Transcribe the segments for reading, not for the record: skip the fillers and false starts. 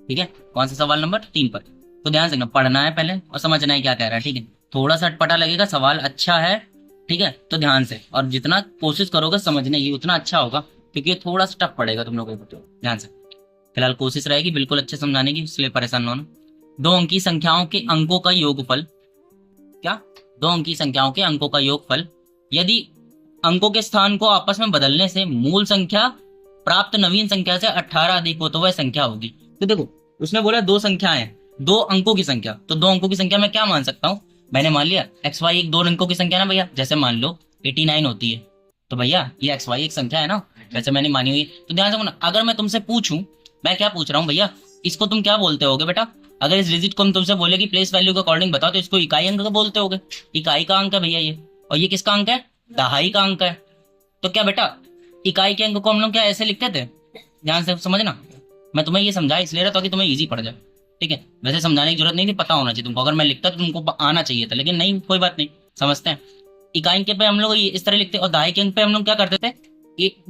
ठीक है, कौन सा सवाल नंबर 3 पर। तो ध्यान से ना पढ़ना है पहले और समझना है क्या कह रहा है। ठीक है, थोड़ा सा अटपटा लगेगा, सवाल अच्छा है। ठीक है, तो ध्यान से और जितना कोशिश करोगे समझने की उतना अच्छा होगा, क्योंकि ये थोड़ा सा टफ पड़ेगा तुम लोगों को। तो ध्यान से, फिलहाल कोशिश रहेगी बिल्कुल अच्छे समझाने की, इसलिए परेशान ना होना। दो अंकी संख्याओं के अंकों का योगफल, क्या, दो अंकी संख्याओं के अंकों का योगफल यदि अंकों के स्थान को आपस में बदलने से मूल संख्या प्राप्त नवीन संख्या से 18 अधिक हो तो वह संख्या होगी। तो देखो, उसने बोला दो संख्याएं हैं, दो अंकों की संख्या, तो दो अंकों की संख्या मैं क्या मान सकता हूँ, मैंने मान लिया एक्स वाई एक दो अंकों की संख्या ना भैया, जैसे मान लो 89 होती है, तो भैया ये एक्स वाई एक संख्या है ना, वैसे मैंने मानी हुई है। तो ध्यान से सुनना, अगर मैं तुमसे पूछूं, मैं क्या पूछ रहा हूँ भैया, इसको तुम क्या बोलते होगे बेटा, अगर इस डिजिट को हम तुमसे बोले कि प्लेस वैल्यू के अकॉर्डिंग बताओ, तो इसको इकाई अंक का बोलते होगे। इकाई का अंक है भैया ये, और ये किसका अंक है, दहाई का अंक है। तो क्या बेटा, इकाई के अंक को हम लोग क्या ऐसे लिखते थे, ध्यान से समझना, मैं तुम्हें ये समझा इसलिए रहा ताकि तुम्हें इजी पड़ जाए। ठीक है, वैसे समझाने की जरूरत नहीं थी, पता होना चाहिए तुमको, अगर मैं लिखता तो तुमको आना चाहिए था, लेकिन नहीं, कोई बात नहीं, समझते हैं। इकाई के पे हम लोग इस तरह लिखते, और दहाई के अंक पे हम लोग क्या करते थे, एक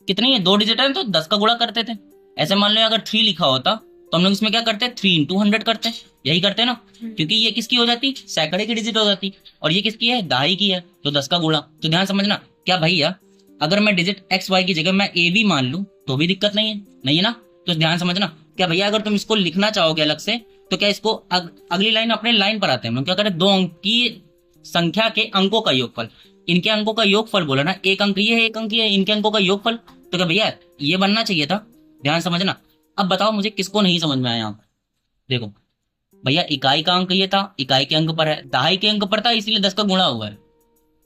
कितनी है, दो डिजिट है तो 10 का गुणा करते थे। ऐसे मान लो अगर 3 लिखा होता तो हम लोग इसमें क्या करते हैं, 3 इंटू 100 करते हैं, यही करते हैं ना, क्योंकि ये किसकी हो जाती, सैकड़े की डिजिट हो जाती, और ये किसकी है, दहाई की है, तो 10 का गुणा। तो ध्यान समझना, क्या भैया अगर मैं डिजिट एक्स वाई की जगह मैं ए भी मान लूं तो भी दिक्कत नहीं है, नहीं है ना। तो ध्यान समझना, क्या भैया अगर तुम इसको लिखना चाहोगे अलग से, तो क्या इसको अगली लाइन, अपने लाइन पर आते हैं हम लोग क्या करें, दो अंक की संख्या के अंकों का योगफल, इनके अंकों का योगफल बोला ना, एक अंक ये है एक अंक ये है, इनके अंकों का योगफल, तो क्या भैया ये बनना चाहिए था। ध्यान समझना, अब बताओ मुझे किसको नहीं समझ में आया यहाँ पर। देखो भैया, इकाई का अंक ये था, इकाई के अंक पर है, दहाई के अंक पर था, इसलिए 10 का गुणा हुआ है,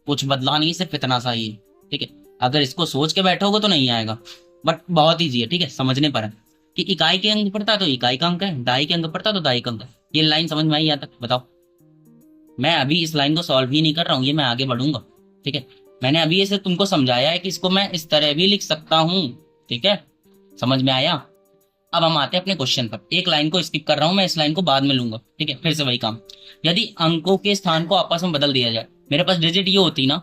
कुछ बदला नहीं, सिर्फ इतना सा ही है। ठीक है, अगर इसको सोच के बैठोगे तो नहीं आएगा, बट बहुत ईजी है। ठीक है, समझने पर है कि इकाई के अंक पड़ता है तो इकाई का अंक है, दहाई के अंक पड़ता है तो दहाई का अंक है। ये लाइन समझ में आई यहाँ तक, बताओ। मैं अभी इस लाइन को सॉल्व ही नहीं कर रहा हूँ, ये मैं आगे बढ़ूंगा। ठीक है, मैंने अभी इसे तुमको समझाया है कि इसको मैं इस तरह भी लिख सकता हूँ। ठीक है, समझ में आया। अब हम आते हैं अपने क्वेश्चन पर, एक लाइन को स्किप कर रहा हूं मैं, इस लाइन को बाद में लूंगा। ठीक है, फिर से वही काम, यदि अंकों के स्थान को आपस में बदल दिया जाए, मेरे पास डिजिट ये होती ना,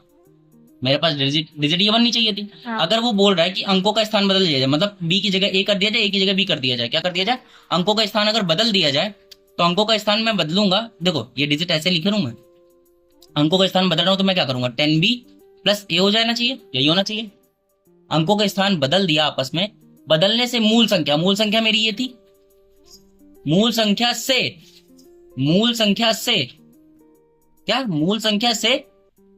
मेरे पास डिजिट डिजिट ये बननी चाहिए थी। हाँ। अगर वो बोल रहा है कि अंकों का स्थान बदल दिया जाए, मतलब बी की जगह ए कर दिया जाए, ए की जगह बी कर दिया जाए, क्या कर दिया जाए, अंकों का स्थान अगर बदल दिया जाए, तो अंकों का स्थान मैं बदलूंगा। देखो ये डिजिट ऐसे लिख रहा हूं मैं, अंकों का स्थान बदल रहा हूं, तो मैं क्या करूंगा, 10b प्लस ए हो जाना चाहिए, यही होना चाहिए। अंकों का स्थान बदल दिया आपस में, बदलने से मूल संख्या, मूल संख्या मेरी ये थी, मूल संख्या से, मूल संख्या से क्या, मूल संख्या से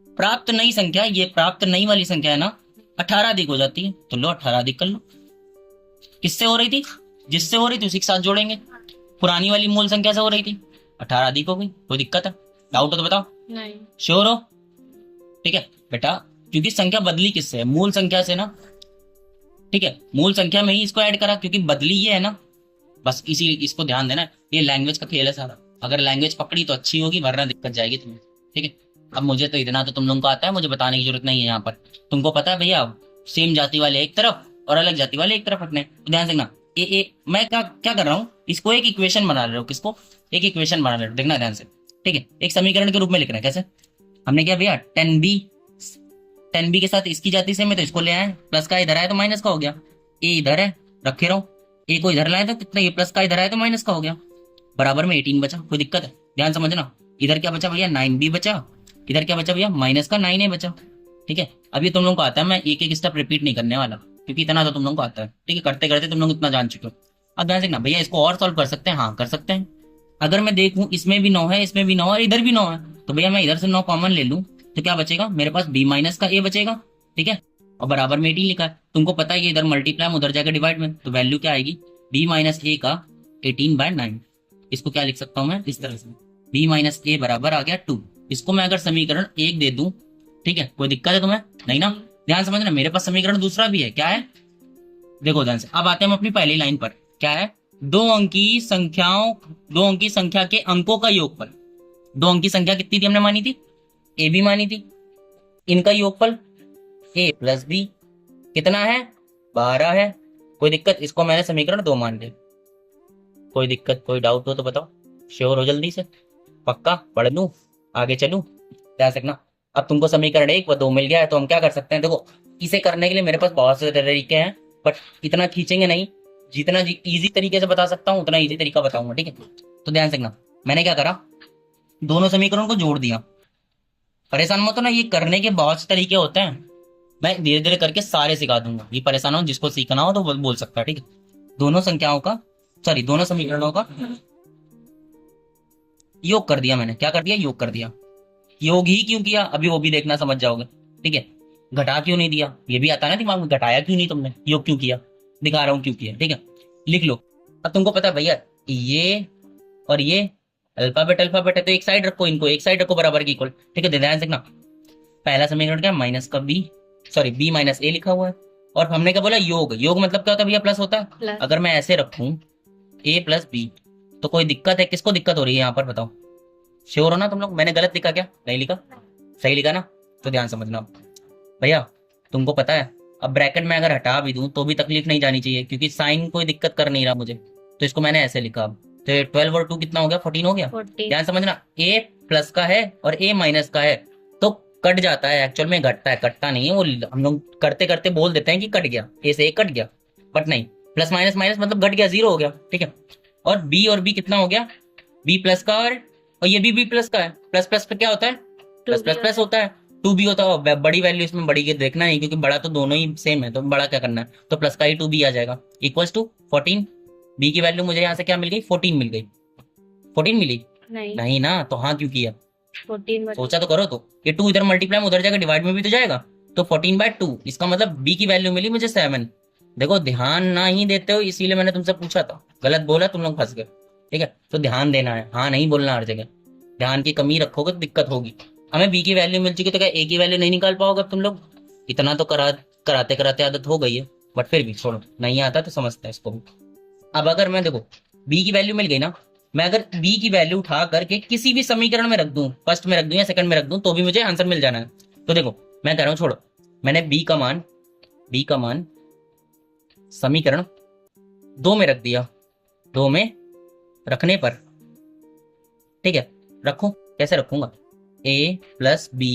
प्राप्त नई संख्या, ये प्राप्त नई वाली संख्या है ना, 18 अधिक हो जाती है, तो लो 18 अधिक कर लो। किससे हो रही थी, जिससे हो रही थी उसी के साथ जोड़ेंगे, पुरानी वाली मूल संख्या से हो रही थी, 18 अधिक हो गई। कोई दिक्कत है, डाउट हो तो बताओ, नहीं श्योर हो। ठीक है बेटा, क्योंकि संख्या बदली किससे है, मूल संख्या से ना। ठीक है, मूल संख्या में ही इसको ऐड करा, क्योंकि बदली ये है ना, बस इसी इसको ध्यान देना, ये लैंग्वेज का खेल है सारा, अगर लैंग्वेज पकड़ी तो अच्छी होगी, वरना दिक्कत जाएगी तुम्हें। ठीक है, अब मुझे तो इतना तो तुम लोगों को आता है, मुझे बताने की जरूरत नहीं है यहाँ पर, तुमको पता है भैया, सेम जाति वाले एक तरफ और अलग जाति वाले एक तरफ रखने। तो ध्यान देखना, ए मैं क्या क्या कर रहा हूँ, इसको एक इक्वेशन बना रहे हो, किसको, एक इक्वेशन बना रहे हो, देखना ध्यान से। ठीक है, एक समीकरण के रूप में लिख रहे हैं, कैसे, हमने क्या भैया 10b के साथ इसकी जाति से में, तो इसको ले आए, प्लस का इधर आया तो माइनस का हो गया, ए इधर है रखे रहो, ए को इधर लाए तो कितना, ये प्लस का इधर आया तो माइनस का हो गया, बराबर में 18 बचा। कोई दिक्कत है, ध्यान समझना, इधर क्या बचा भैया 9b बचा, इधर क्या बचा भैया माइनस का 9a बचा। ठीक है, अभी तुम लोगों को आता है, मैं एक एक स्टेप रिपीट नहीं करने वाला, क्योंकि इतना तो तुम लोगों को आता है। ठीक है, करते करते तुम लोग इतना जान चुके हो। अब ध्यान देखना भैया, इसको और सॉल्व कर सकते हैं, हाँ कर सकते हैं। अगर मैं देखूं इसमें भी 9 है, इसमें भी 9 है और इधर भी 9 है, तो भैया मैं इधर से 9 कॉमन ले लूं, तो क्या बचेगा मेरे पास, b माइनस का a बचेगा। ठीक है, और बराबर में 18 लिखा है, तुमको पता है ये इधर मल्टीप्लाई उधर जाकर डिवाइड में, तो वैल्यू क्या आएगी, b माइनस ए का 18/9। इसको क्या लिख सकता हूं मैं इस तरह से, b माइनस ए बराबर आ गया 2। इसको मैं अगर समीकरण 1 दे दूं, ठीक है, कोई दिक्कत है तुम्हें, नहीं ना। ध्यान समझना, मेरे पास समीकरण दूसरा भी है, क्या है, देखो ध्यान से। अब आते हैं हम अपनी पहली लाइन पर, क्या है, दो अंकी संख्या के अंकों का योगफल, दो अंकी संख्या कितनी थी हमने मानी थी, ए बी मानी थी, इनका योगफल ए प्लस बी कितना है, 12 है। कोई दिक्कत, इसको मैंने समीकरण 2 मान लिया। कोई दिक्कत, कोई डाउट हो तो बताओ, श्योर हो जल्दी से, पक्का पढ़ लूं आगे चलूं, ध्यान रखना। अब तुमको समीकरण 1 व 2 मिल गया है, तो हम क्या कर सकते हैं, देखो इसे करने के लिए मेरे पास बहुत से तरीके हैं, बट इतना खींचेंगे नहीं, जितना इजी तरीके से बता सकता हूँ उतना इजी तरीका बताऊंगा, ठीक है। तो ध्यान से देखना, मैंने क्या करा, दोनों समीकरणों को जोड़ दिया। परेशान मत हो ना, ये करने के बहुत से तरीके होते हैं, मैं धीरे धीरे करके सारे सिखा दूंगा। ये परेशान हो, जिसको सीखना हो तो बोल सकता है, ठीक है। दोनों संख्याओं का, सॉरी दोनों समीकरणों का योग कर दिया मैंने। क्या कर दिया, योग कर दिया। योग ही क्यों किया अभी वो भी देखना, समझ जाओगे, ठीक है। घटा क्यों नहीं दिया, ये भी आता है ना दिमाग में, घटाया क्यों नहीं तुमने, योग क्यों किया, दिखा रहा हूं क्यों किया, ठीक है। लिख लो। अब तुमको पता है भैया ये और ये अल्फाबेट अल्फाबेट है, तो एक साइड रखो, इनको एक साइड रखो बराबर की इक्वल, ठीक है। ध्यान से देखना, पहला समीकरण क्या है, माइनस का बी, सॉरी बी माइनस ए लिखा हुआ है। और हमने क्या बोला, योग। योग मतलब क्या होता है भैया, प्लस होता है। अगर मैं ऐसे रखूं ए प्लस बी, तो कोई दिक्कत है, किसको दिक्कत हो रही है यहाँ पर बताओ, श्योर हो ना तुम लोग, मैंने गलत लिखा क्या, नहीं लिखा, सही लिखा ना। तो ध्यान समझना भैया, तुमको पता है अब ब्रैकेट में अगर हटा भी दूं तो भी तकलीफ नहीं जानी चाहिए, क्योंकि साइन कोई दिक्कत कर नहीं रहा मुझे, तो इसको मैंने ऐसे लिखा। अब तो 12 और 2 कितना हो गया, 14 हो गया। ध्यान समझना, ए प्लस का है और ए माइनस का है, तो कट जाता है, एक्चुअल में घटता है, कटता नहीं है। वो हम लोग करते करते बोल देते हैं कि कट गया, ए से ए कट गया, बट नहीं, प्लस माइनस माइनस मतलब घट गया, 0 हो गया, ठीक है। और बी कितना हो गया, बी प्लस का, और ये बी प्लस का है, प्लस प्लस पे क्या होता है, प्लस प्लस प्लस होता है, 2b होता है। बड़ी वैल्यू इसमें बड़ी के देखना नहीं, क्योंकि बड़ा तो दोनों ही सेम है, तो बड़ा क्या करना है, तो प्लस का ही 2b आ जाएगा, इक्वल्स टू 14। बी की वैल्यू मुझे यहाँ से क्या मिल गई, 14 मिल गई। 14 मिली नहीं ना, तो हाँ क्यों किया, 14 सोचा तो करो। तो ये 2 इधर मल्टीप्लाई में उधर जाएगा, डिवाइड में भी तो जाएगा, तो 14/2, इसका मतलब बी की वैल्यू मिली मुझे 7। देखो ध्यान ना ही देते हो, इसीलिए मैंने तुमसे पूछा था, गलत बोला तुम लोग फंस गए, ठीक है। तो ध्यान देना है, हाँ नहीं बोलना हर जगह, ध्यान की कमी रखोगे तो दिक्कत होगी। हमें बी की वैल्यू मिल चुकी, तो क्या ए की वैल्यू नहीं निकाल पाओगे तुम लोग, इतना तो कराते कराते आदत हो गई है, बट फिर भी छोड़ो, नहीं आता तो समझते हैं इसको भी। अब अगर मैं देखो बी की वैल्यू मिल गई ना, मैं अगर बी की वैल्यू उठा करके किसी भी समीकरण में रख दूं, फर्स्ट में रख दूं या सेकंड में रख दूं, तो भी मुझे आंसर मिल जाना है। तो देखो मैं कह रहा हूं, छोड़ो, मैंने बी का मान समीकरण 2 में रख दिया, 2 में रखने पर, ठीक है, रखूं, कैसे रखूंगा, a plus B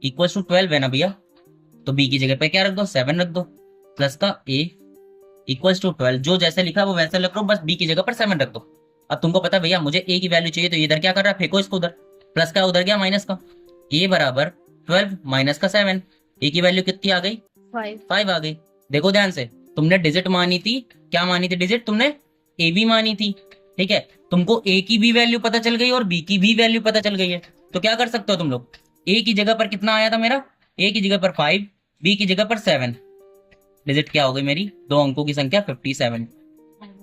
equal to 12 है ना भैया, तो b की जगह पे क्या रख दो, 7 रख दो, प्लस का a इक्वल टू 12, जो जैसे लिखा वो वैसे लिख लो, बस b की जगह पर 7 रख दो। अब तुमको पता भैया मुझे a की वैल्यू चाहिए, तो इधर क्या कर रहा है, फेंको इसको उधर, प्लस का उधर गया माइनस का, a बराबर 12 माइनस का 7, a की वैल्यू कितनी आ गई, 5 आ गई। देखो ध्यान से, तुमने डिजिट मानी थी, क्या मानी थी डिजिट, तुमने a भी मानी थी, ठीक है। तुमको a की भी वैल्यू पता चल गई और b की भी वैल्यू पता चल गई है, तो क्या कर सकते हो तुम लोग, a की जगह पर कितना आया था मेरा, a की जगह पर 5, b की जगह पर 7, डिजिट क्या हो गई मेरी, 2 अंकों की संख्या 57,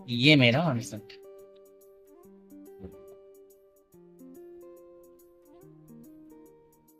ये मेरा आंसर।